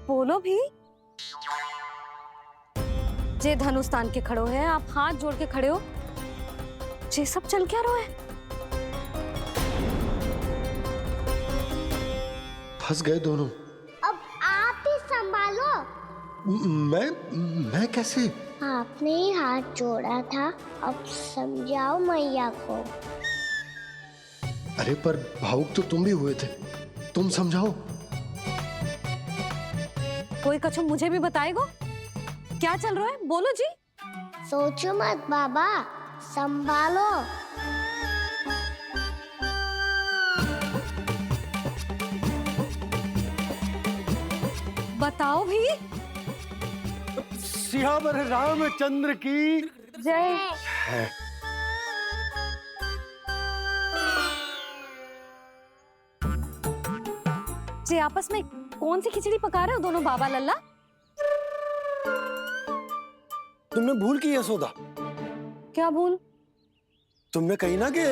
बोलो भी। जे धनुष तान के खड़ो है, आप हाथ जोड़ के खड़े हो, जे सब चल क्या रहा है? फंस गए दोनों। अब आप ही संभालो। मैं कैसे? आपने ही हाथ जोड़ा था, अब समझाओ मैया को। अरे पर भावुक तो तुम भी हुए थे, तुम समझाओ। कोई कछु मुझे भी बताएगो? क्या चल रहा है, बोलो जी। सोचो मत बाबा, संभालो। बताओ भी। सियावर रामचंद्र की जय। है। जे आपस में कौन सी खिचड़ी पका रहे हो दोनों बाबा लल्ला? तुमने भूल की यशोदा? क्या भूल? तुमने कही ना कि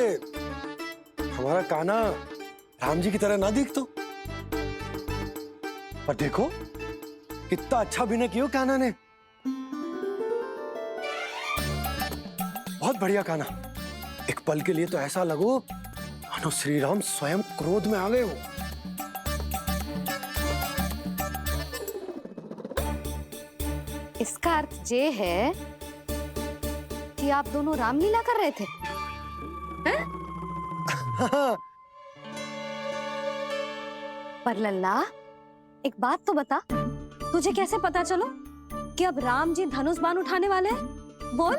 हमारा कान्हा राम जी की तरह ना दिख तो। पर देखो कितना अच्छा अभिनय किया कान्हा ने। बहुत बढ़िया कान्हा। एक पल के लिए तो ऐसा लगो मानो श्री राम स्वयं क्रोध में आ गए हो। इसका अर्थ ये है कि आप दोनों रामलीला कर रहे थे, हैं? पर लल्ला एक बात तो बता, तुझे कैसे पता चलो कि अब राम जी धनुष बाण उठाने वाले हैं? बोल।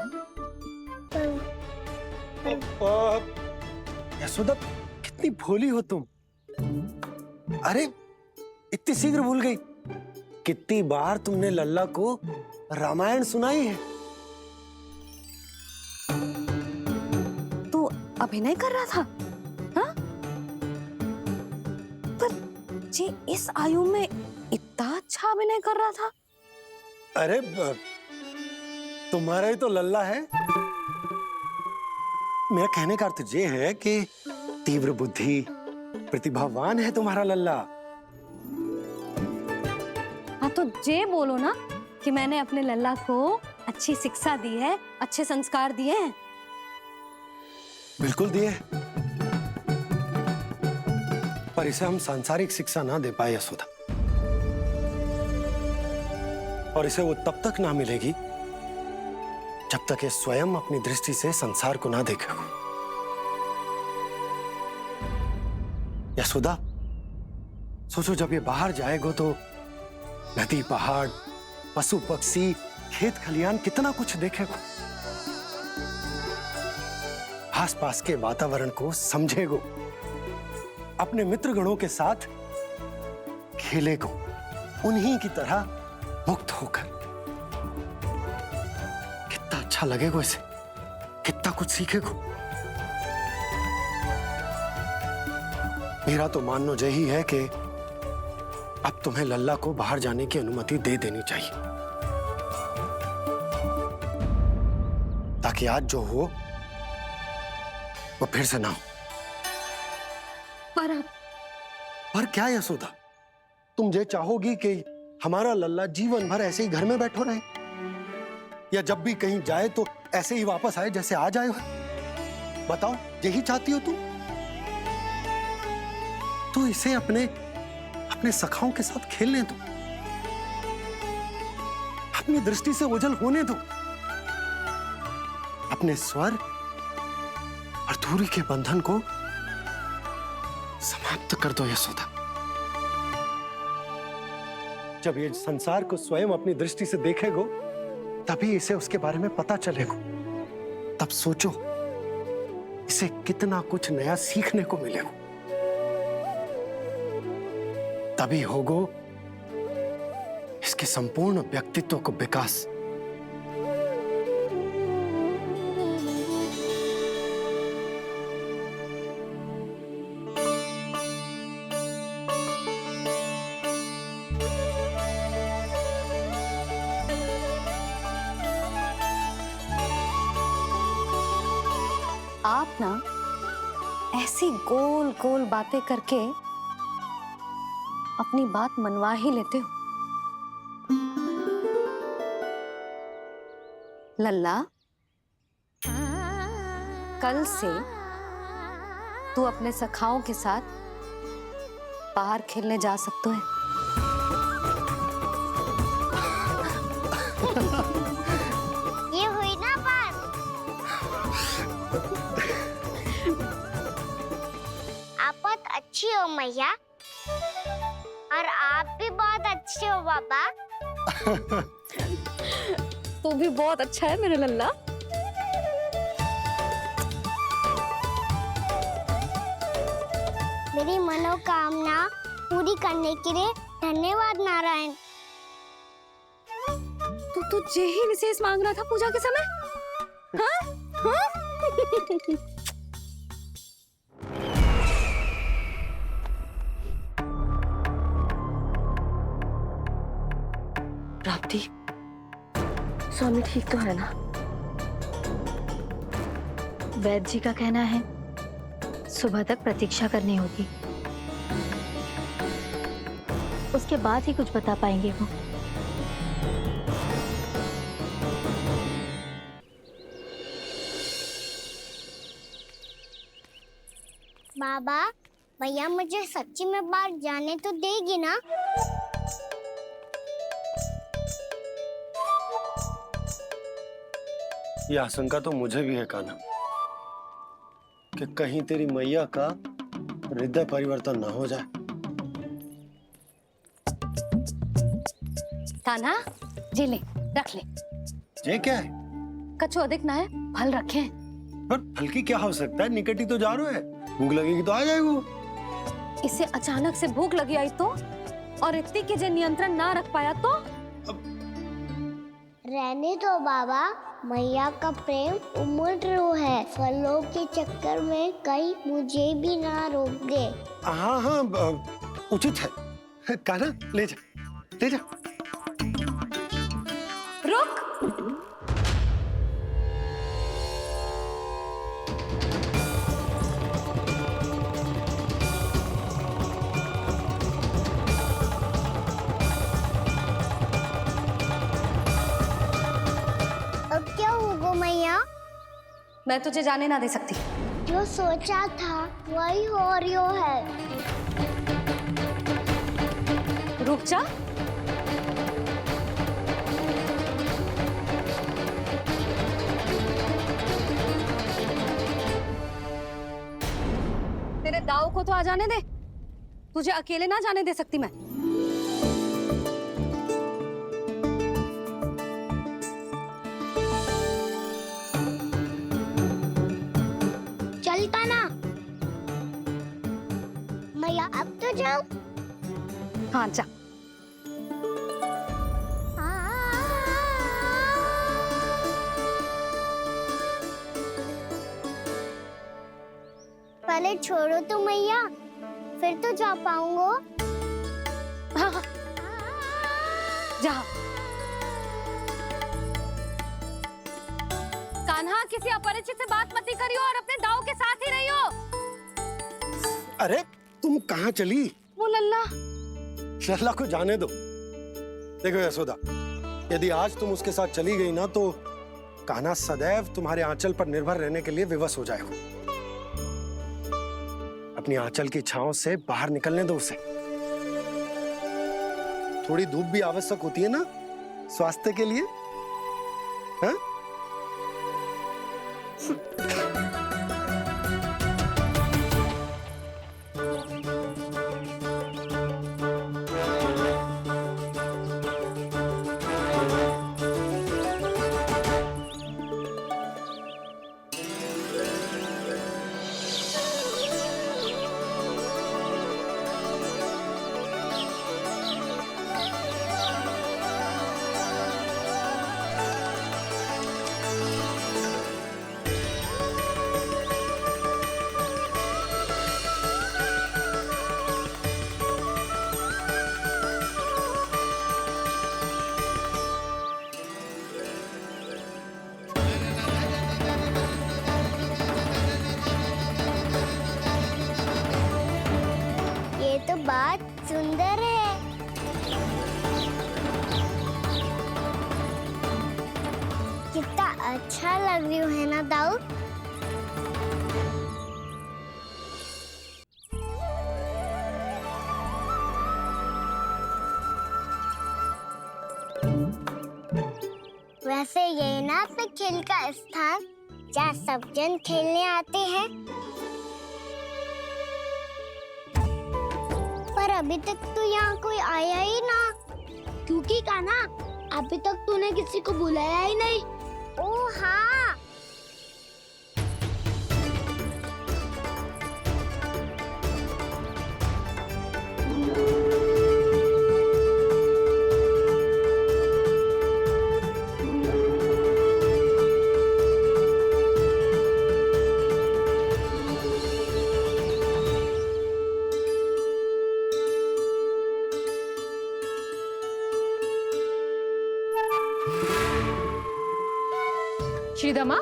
यशोदा कितनी भोली हो तुम। अरे इतनी शीघ्र भूल गई। कितनी बार तुमने लल्ला को रामायण सुनाई है। तू अभिनय कर रहा था, हाँ? पर जी इस आयु में इतना अच्छा अभिनय कर रहा था। अरे तुम्हारा ही तो लल्ला है। मेरा कहने का अर्थ ये है कि तीव्र बुद्धि, प्रतिभावान है तुम्हारा लल्ला। हाँ तो जे बोलो ना कि मैंने अपने लल्ला को अच्छी शिक्षा दी है, अच्छे संस्कार दिए हैं। बिल्कुल दिए, पर इसे हम सांसारिक शिक्षा ना दे पाए यशोदा। और इसे वो तब तक ना मिलेगी जब तक ये स्वयं अपनी दृष्टि से संसार को ना देखेगा। यशोदा सोचो, जब ये बाहर जाएगा तो नदी, पहाड़, पशु पक्षी, खेत खलियान कितना कुछ देखेगा। आसपास के वातावरण को समझेगो, अपने मित्रगणों के साथ खेलेगो, उन्हीं की तरह मुक्त होकर। कितना अच्छा लगेगा इसे, कितना कुछ सीखेगो। मेरा तो मानना यही है कि अब तुम्हें लल्ला को बाहर जाने की अनुमति दे देनी चाहिए, ताकि आज जो हो वो फिर से ना हो। पर क्या यशोदा, तुम ये चाहोगी कि हमारा लल्ला जीवन भर ऐसे ही घर में बैठो रहे, या जब भी कहीं जाए तो ऐसे ही वापस आए जैसे आज आए हो? बताओ, यही चाहती हो तुम? तो इसे अपने सखाओं के साथ खेलने दो, अपनी दृष्टि से ओझल होने दो, अपने स्वर और दूरी के बंधन को समाप्त कर दो यशोदा। जब ये संसार को स्वयं अपनी दृष्टि से देखेगो, तभी इसे उसके बारे में पता चलेगा। तब सोचो इसे कितना कुछ नया सीखने को मिलेगा। तभी होगो इसके संपूर्ण व्यक्तित्व को विकास। आप ना ऐसी गोल गोल बातें करके अपनी बात मनवा ही लेते हो। लल्ला, कल से तू अपने सखाओं के साथ बाहर खेलने जा सकते है। ये हुई ना बात। आप बहुत अच्छी हो मैया, और आप भी बहुत अच्छे हो पापा। तू भी बहुत अच्छा है मेरे लल्ला। मेरी मनोकामना पूरी करने के लिए धन्यवाद नारायण। तू तुझे ही विशेष मांग रहा था पूजा के समय? हाँ? हाँ? प्राप्ति, स्वामी ठीक तो है ना? वैद्य जी का कहना है सुबह तक प्रतीक्षा करनी होगी, उसके बाद ही कुछ बता पाएंगे वो। बाबा, भैया मुझे सच्ची में बाहर जाने तो देगी ना? ये आशंका तो मुझे भी है कान्हा, कि कहीं तेरी मैया का हृदय परिवर्तन ना हो जाए। कान्हा, जी ले, रख ले। ये क्या है? कछु अधिक ना है, फल रखे। पर फल की क्या हो सकता है, निकट ही तो जा रहा है, भूख लगेगी तो आ जाए वो। इसे अचानक से भूख लगी आई तो, और इतनी के जे नियंत्रण ना रख पाया तो? रहने दो बाबा, मैया का प्रेम उमड़ रो है, फलों के चक्कर में कहीं मुझे भी ना रोक दे। हाँ हाँ, उचित है। कान्हा, ले जा, ले जा। रुक। अब क्या होगा मैया? मैं तुझे जाने ना दे सकती। जो सोचा था वही हो रही है। रुक जा। तेरे दाव को तो आ जाने दे, तुझे अकेले ना जाने दे सकती मैं। चलता ना मैया, अब तो जाओ। हाँ जा। पहले छोड़ो तो मैया, फिर तो जा पाऊंगा। हाँ हाँ, जा। कान्हा, किसी अपरिचित से बात मत करियो और अपने दाव के साथ ही रहियो। अरे तुम कहाँ चली? वो लल्ला। लल्ला को जाने दो। देखो यशोदा, यदि आज तुम उसके साथ चली गई ना तो कान्हा सदैव तुम्हारे आंचल पर निर्भर रहने के लिए विवश हो जाएगा। अपनी आंचल की छांव से बाहर निकलने दो उसे। थोड़ी धूप भी आवश्यक होती है ना स्वास्थ्य के लिए, हाँ? अच्छा लग रही हूँ, है ना दाऊ? वैसे ये ना अपने खेल का स्थान जहाँ सब जन खेलने आते हैं। पर अभी तक तो यहाँ कोई आया ही ना। क्योंकि कान्हा, अभी तक तूने किसी को बुलाया ही नहीं। ओह हाँ। श्रीदमा,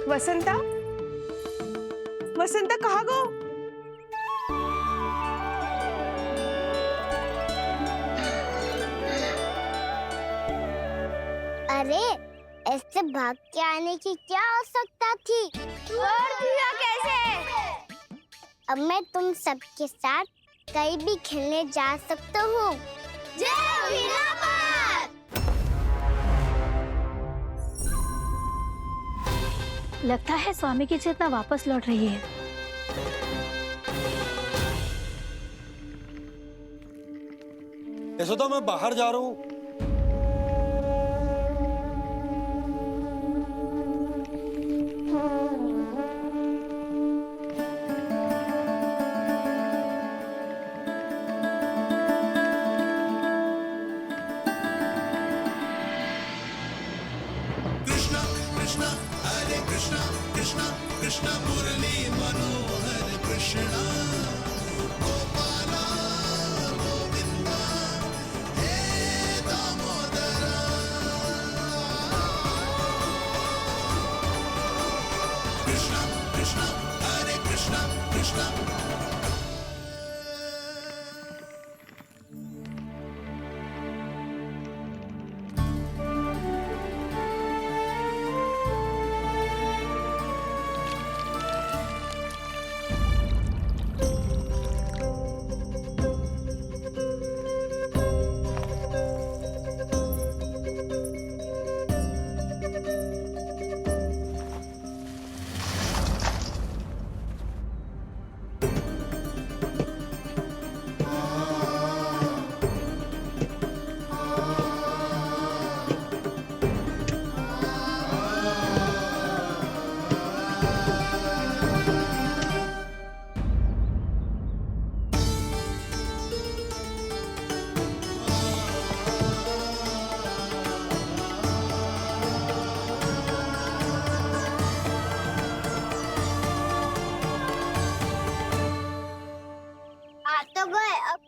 वसंता, वसंता कहाँ गो? अरे ऐसे भाग के आने की क्या आवश्यकता थी? और दिया कैसे? अब मैं तुम सबके साथ कहीं भी खेलने जा सकता हूँ। जय वीरापात! लगता है स्वामी की चेतना वापस लौट रही है। यशोदा, मैं बाहर जा रहा हूँ।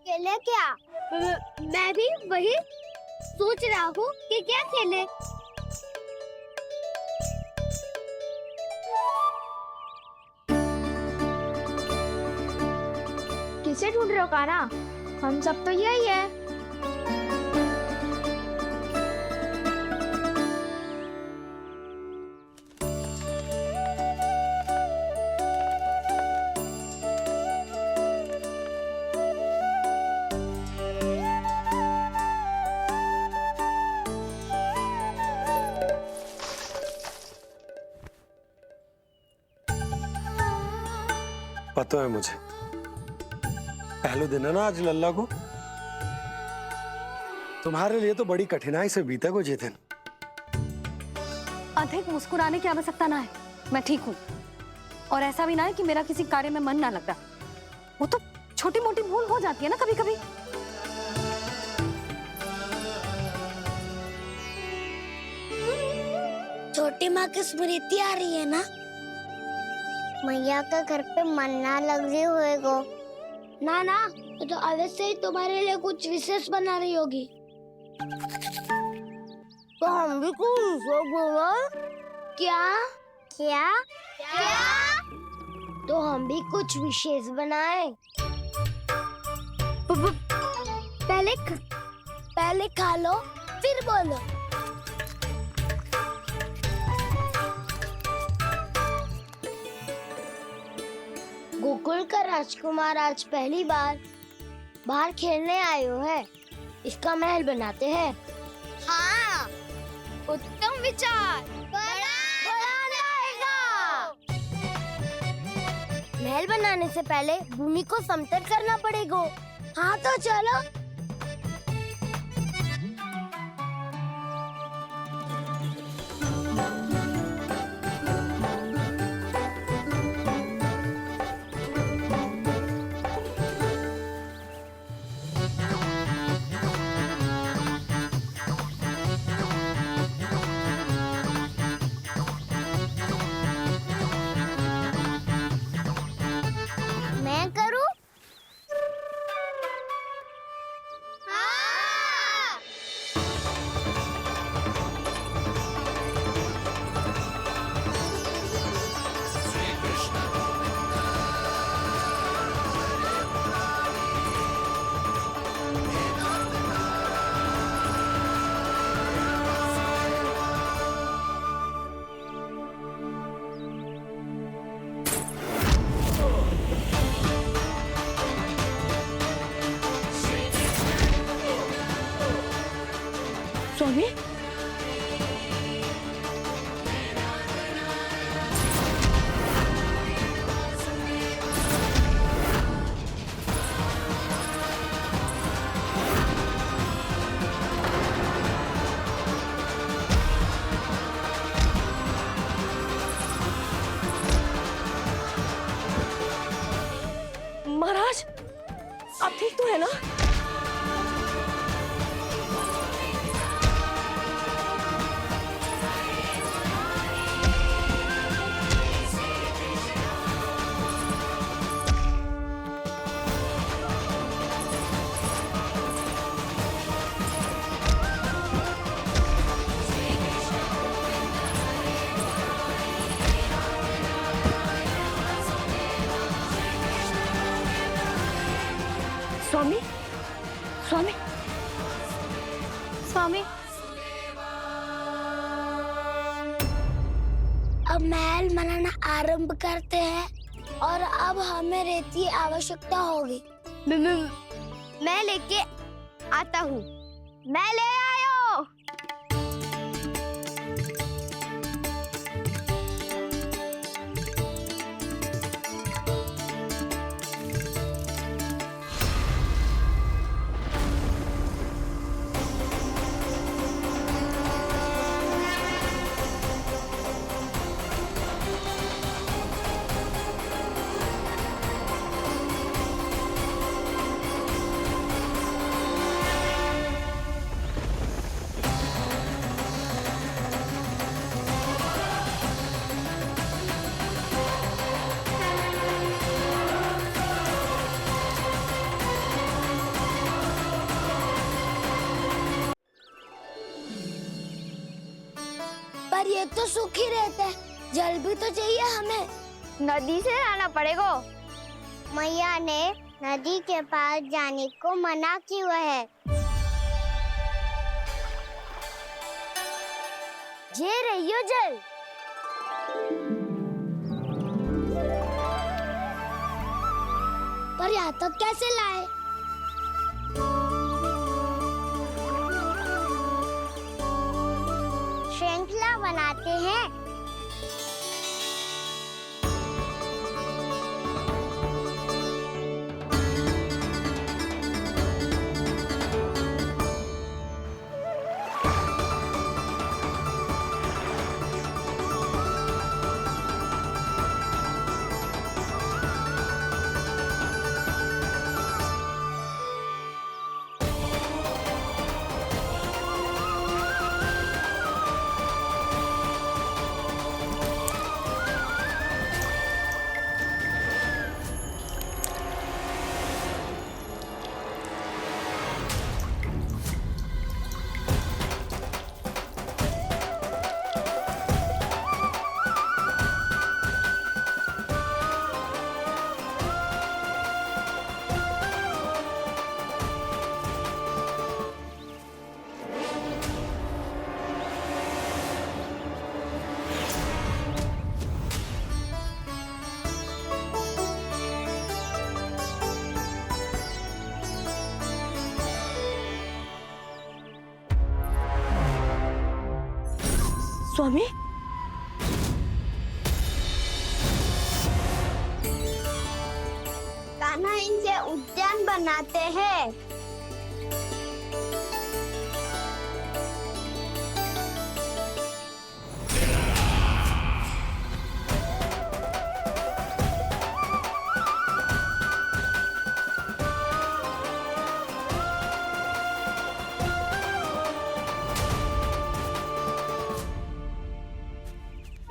खेले क्या? मैं भी वही सोच रहा हूँ कि क्या खेले। किसे ढूंढ रहे हो कान्हा? हम सब तो यही है। पता है मुझे, पहले दिन है ना आज लल्ला को। तुम्हारे लिए तो बड़ी कठिनाई से बीता को जितिन। अधिक मुस्कुराने की आवश्यकता ना है, मैं ठीक हूँ। और ऐसा भी ना है कि मेरा किसी कार्य में मन ना लग रहा। वो तो छोटी मोटी भूल हो जाती है ना कभी कभी। छोटी माँ की स्मृति आ रही है ना? मैया का घर पे मन ना लग रही होएगो। ना ना, ये तो अवश्य ही तुम्हारे लिए कुछ विशेष बना रही होगी। तो हम भी कुछ बोलो। क्या क्या क्या? तो हम भी कुछ विशेष बनाए। पहले खा लो फिर बोलो। गोकुल का राजकुमार आज पहली बार बाहर खेलने आए हो है, इसका महल बनाते हैं। हाँ, उत्तम विचार। महल बनाने से पहले भूमि को समतल करना पड़ेगा। हाँ तो चलो। मैं करूं? हाँ। स्वामी, महाराज आप ठीक तो है ना? स्वामी, स्वामी, स्वामी, अब महल बनाना आरंभ करते हैं और अब हमें रेत की आवश्यकता होगी। मैं लेके आता हूँ। मैं ले आयो। पर ये तो सूखी रहता है, जल भी तो चाहिए हमें। नदी से लाना पड़ेगा। मैया ने नदी के पास जाने को मना किया है। ये रहियो जल। पर यहाँ तक कैसे लाए? श्रृंखला बनाते हैं। स्वामी, कान्हा इनसे उद्यान बनाते हैं।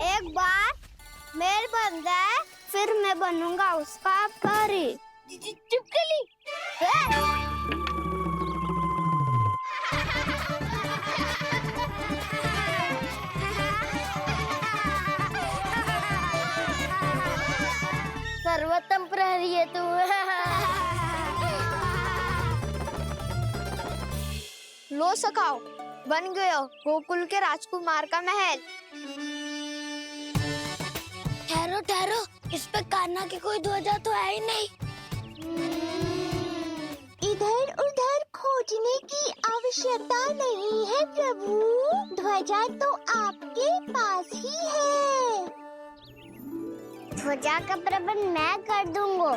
एक बार मेल बन जाए फिर मैं बनूंगा उसका परी। चुपकली। सर्वोत्तम प्रहरी है तू। लो सखाओ, बन गयो गोकुल के राजकुमार का महल। ठहरो ठहरो, इस पे कान्हा की कोई ध्वजा तो है ही नहीं। इधर उधर खोजने की आवश्यकता नहीं है प्रभु, ध्वजा तो आपके पास ही है। ध्वजा का प्रबंध मैं कर दूंगा,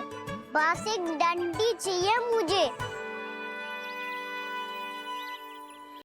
बस एक डंडी चाहिए मुझे।